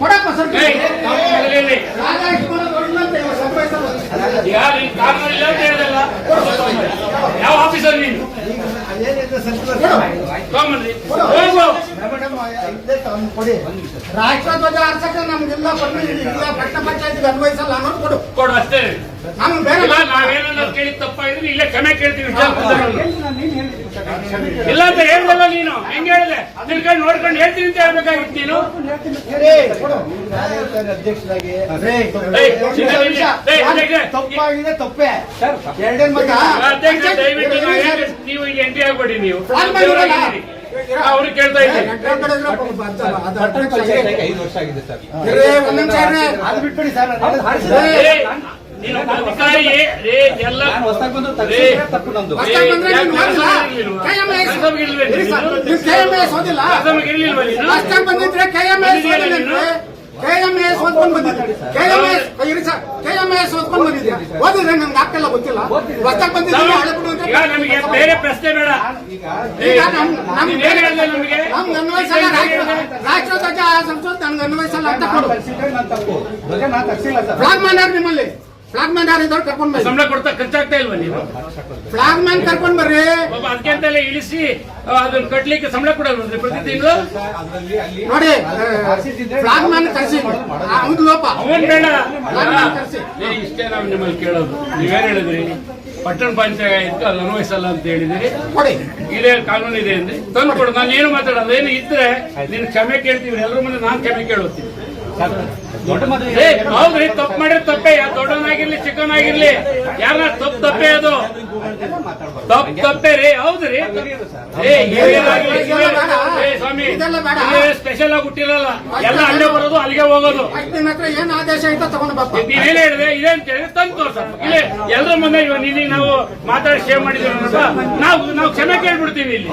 ಕೊಡಪ್ಪ ಸರ್ ಯಾವ ಆಫೀಸರ್ ನೀನು ರಾಷ್ಟ್ರಧ್ವಜ ಆರ್ಸಕ ನಮ್ಗೆಲ್ಲ ಇಲ್ಲ ಪಟ್ಟಣ ಪಂಚಾಯತ್ಗೆ ಅನ್ವಯಿಸಲ್ಲ ಅನ್ನೋದು ಕೊಡು ಕೊಡು ಅಷ್ಟೇ. ನಮ್ಗೆ ಬೇರೆ ನಾವೇನಾದ್ರು ಕೇಳಿದ ತಪ್ಪಾಗಿದ್ರೆ ಇಲ್ಲೇ ಕ್ಷಮೆ ಕೇಳ್ತೀವಿ. ಇಲ್ಲ ಅಂತ ಹೇಳ್ದಲ್ಲ ನೀನು, ಹೆಂಗ್ ಹೇಳಿದೆ ತಿಳ್ಕೊಂಡು ನೋಡ್ಕೊಂಡು ಹೇಳ್ತೀನಿ ಅಂತ ಹೇಳ್ಬೇಕಾಗಿತ್ತು ನೀನು. ತಪ್ಪಾಗಿದೆ ತಪ್ಪೇ ದಯವಿಟ್ಟು ನೀವು ಈಗ ಎಂಟ್ರಿ ಆಗ್ಬೇಡಿ. ನೀವು ಅವ್ರಿಗೆ ಕೇಳ್ತಾ ಇದ್ದೀನಿ. 5 ವರ್ಷ ಆಗಿದೆ ಸರ್. ಅದು ಬಿಟ್ಬಿಡಿ ಸರ್. ನೀನು ಅಧಿಕಾರಿ ಎಲ್ಲ ಬಂದಿದ್ರೆ KMS ಓದ್ಕೊಂಡು ಬಂದಿದ್ದೆ. KMS ಓದ್ಕೊಂಡು ಬಂದಿದ್ದೆ. ಓದಿದ್ರೆ ನಮ್ಗೆ ಆಗ್ತಿಲ್ಲ ಗೊತ್ತಿಲ್ಲ. ಹೊಸ್ತಾಗಿ ಬಂದಿದ್ರೆ ನಮಗೆ ಬೇರೆ ಪ್ರಶ್ನೆ ಬೇಡ. ನಮ್ಗೆ ಅನ್ವಯಿಸಲ್ಲ ರಾಷ್ಟ್ರಧ್ವಜ ಸಂಸ್ಕೃತಿ ನಮ್ಗೆ ಅನ್ವಯಿಸಲ್ಲ ಅಂತ ಕೊಡು. ಫ್ಲಾಗ್ ಮ್ಯಾನ್ ಯಾರು ನಿಮ್ಮಲ್ಲಿ? ಫ್ಲಾಗ್ ಮ್ಯಾನ್ ಯಾರು ಇದ್ದವ್ರು ಕರ್ಕೊಂಡ್ ಬರ್ರಿ. ಸಂಬಳ ಕೊಡ್ತಾ ಖರ್ಚಾಗ್ತಾ ಇಲ್ವಾ ನೀವು? ಫ್ಲಾಗ್ ಮ್ಯಾನ್ ಕರ್ಕೊಂಡ್ ಬರ್ರಿ. ಅದಕ್ಕೆ ಅಂತೆಲ್ಲ ಇಳಿಸಿ ಅದನ್ನ ಕಟ್ಲಿಕ್ಕೆ ಸಂಬಳ ಕೊಡಲ್ವಲ್ರಿ ಪ್ರತಿ ತಿಂಗಳು? ನೋಡಿ ಫ್ಲಾಗ್ ಮ್ಯಾನ್ ಕರ್ಸಿ. ಅವ್ನು ಲೋಪ ಅವನ್ ಬೇಡ. ಇಷ್ಟೇ ನಾವು ನಿಮ್ಮಲ್ಲಿ ಕೇಳೋದು. ನೀವೇನ್ ಹೇಳಿದ್ರಿ? ಪಟ್ಟಣ ಪಂಚಾಯತ್ ಅಲ್ಲಿ ಅನ್ವಯಿಸಲ್ಲ ಅಂತ ಹೇಳಿದಿರಿ. ಕೊಡಿ, ಇದೇ ಕಾನೂನು ಇದೆ ಅಂದ್ರೆ ತಂದು ಕೊಡು. ನಾನು ಏನು ಮಾತಾಡೋದು ಏನು ಇದ್ರೆ ನೀನು ಕ್ಷಮೆ ಕೇಳ್ತೀವಿ. ಎಲ್ಲರ ಮುಂದೆ ನಾನು ಕ್ಷಮೆ ಕೇಳುತ್ತೀನಿ. ಹೌದ್ರಿ, ತಪ್ಪು ಮಾಡಿದ್ರೆ ತಪ್ಪೇ. ದೊಡ್ಡವನಾಗಿರ್ಲಿ ಚಿಕ್ಕವನಾಗಿರ್ಲಿ ಯಾರನ್ನ ತಪ್ಪೇ. ಅದು ತಪ್ಪೇ ರೀ. ಹೌದ್ರಿ, ಸ್ವಾಮಿ ಸ್ಪೆಷಲ್ ಆಗಿ ಹುಟ್ಟಿರಲ್ಲ. ಎಲ್ಲ ಅಲ್ಲೇ ಬರೋದು ಅಲ್ಲಿಗೆ ಹೋಗೋದು. ಏನ್ ಆದೇಶ ಐತ ತಗೊಂಡು ಬಾಪ. ನೀವೇನ್ ಹೇಳಿದ್ರೆ ಇದೇ ಅಂತ ಹೇಳಿದ್ರೆ ತಂದು ತೋರ್ಸಪ್ಪ. ಇಲ್ಲೇ ಎಲ್ಲರ ಮುಂದೆ ನಿನ್ನೆ ನಾವು ಮಾತಾಡಿ ಶೇವ್ ಮಾಡಿದ್ದೀವಿ. ನಾವು ಕ್ಷಮೆ ಕೇಳ್ಬಿಡ್ತೀವಿ ಇಲ್ಲಿ.